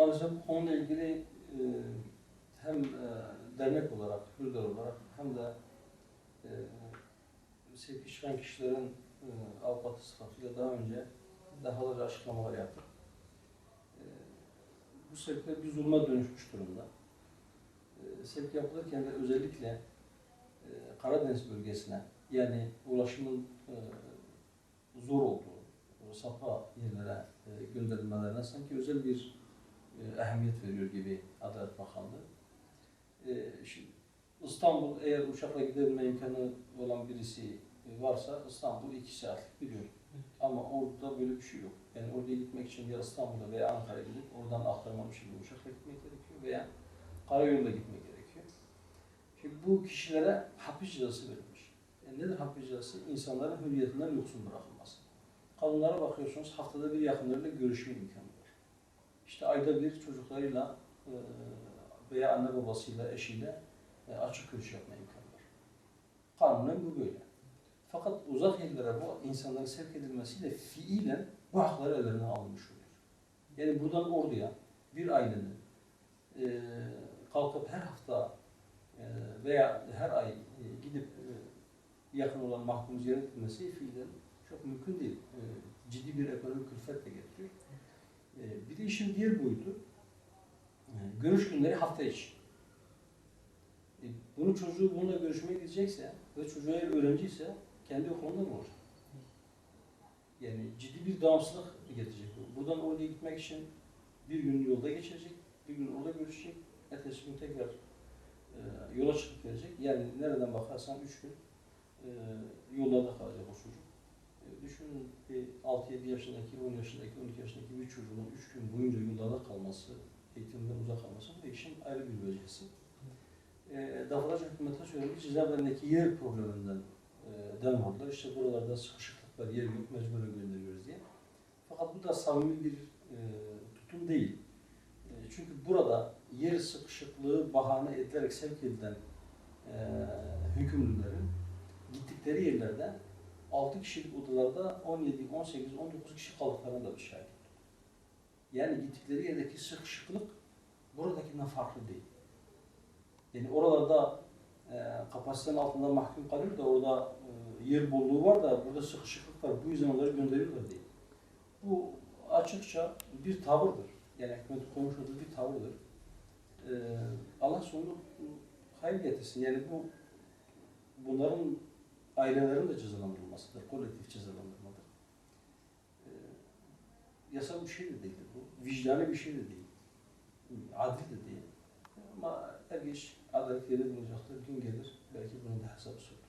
Maalesef bu konuyla ilgili hem dernek olarak, hürder olarak hem de sevki çıkan kişilerin avukatı sıfatıyla daha önce defalarca açıklamalar yaptık. Bu sevkler bir zulma dönüşmüş durumda. Sevk yapılırken de özellikle Karadeniz bölgesine, yani ulaşımın zor olduğu, sapa yerlere gönderilmelerine sanki özel bir ehemmiyet veriyor gibi Adalet Bakanlığı. Şimdi İstanbul, eğer uçakla gidebilme imkanı olan birisi varsa İstanbul 2 saatlik bir yol. Ama orada böyle bir şey yok. Yani oraya gitmek için ya İstanbul'a veya Ankara'ya gidip oradan aktarmalı bir şekilde uçakla gitmek gerekiyor veya karayoluyla gitmek gerekiyor. Şimdi bu kişilere hapis cezası verilmiş. Yani nedir hapis cezası? İnsanların hürriyetinden yoksun bırakılması. Kanunlara bakıyorsunuz, haftada bir yakınlarıyla görüşme imkanı var. İşte ayda bir çocuklarıyla veya anne babasıyla, eşiyle açık görüş yapma imkanı var. Kanunen bu böyle. Fakat uzak yerlere bu insanların sevk edilmesiyle fiilen bu hakları ellerine alınmış oluyor. Yani buradan orduya bir ailenin kalkıp her hafta veya her ay gidip yakın olan mahkumu ziyaret etmesi fiilen çok mümkün değil. Ciddi bir ekonomik külfet de getiriyor. Bir de işin diğer boyutu, görüş günleri hafta içi. Bunu çocuğu bununla görüşmeye gidecekse ve çocuğu eğer öğrenciyse kendi okulunda mı olacak? Yani ciddi bir devamsızlık getirecek bu. Buradan oraya gitmek için bir gün yolda geçirecek, bir gün orada görüşecek, ertesi gün tekrar yola çıkıp gelecek. Yani nereden bakarsan 3 gün yollarda kalacak o çocuk. Düşünün bir 6-7 yaşındaki, 10 yaşındaki, 12 yaşındaki bir çocuğun 3 gün boyunca yollarda kalması, eğitimden uzak kalması bu işin ayrı bir vecihesi. Defalarca hükümete söyledik, cezaevlerindeki yer probleminden dem vurdular. İşte buralarda sıkışıklık var, yer yok, mecburen gönderiyoruz diye. Fakat bu da samimi bir tutum değil. Çünkü burada yer sıkışıklığı bahane edilerek sevk edilen hükümlülerin gittikleri yerlerde 6 kişilik odalarda 17, 18, 19 kişi kaldıklarına da bir şahit olduk. Yani gittikleri yerdeki sıkışıklık buradakinden farklı değil. Yani oralarda kapasitenin altında mahkum kalıyor da orada yer bolluğu var da burada sıkışıklık var. Bu yüzden onları gönderiyorlar değil. Bu açıkça bir tavırdır. Yani hükümetin koymuş olduğu bir tavırdır. Allah sonunu hayır getirsin. Yani bunların ailelerin de cezalandırılmasıdır. Kolektif cezalandırmadır. Yasal bir şey de değildir bu. Vicdani bir şey de değil. Adil de değil. Ama her geç adalet yeri bulacaktır. Gün gelir. Belki bunun da hesabı sorulur.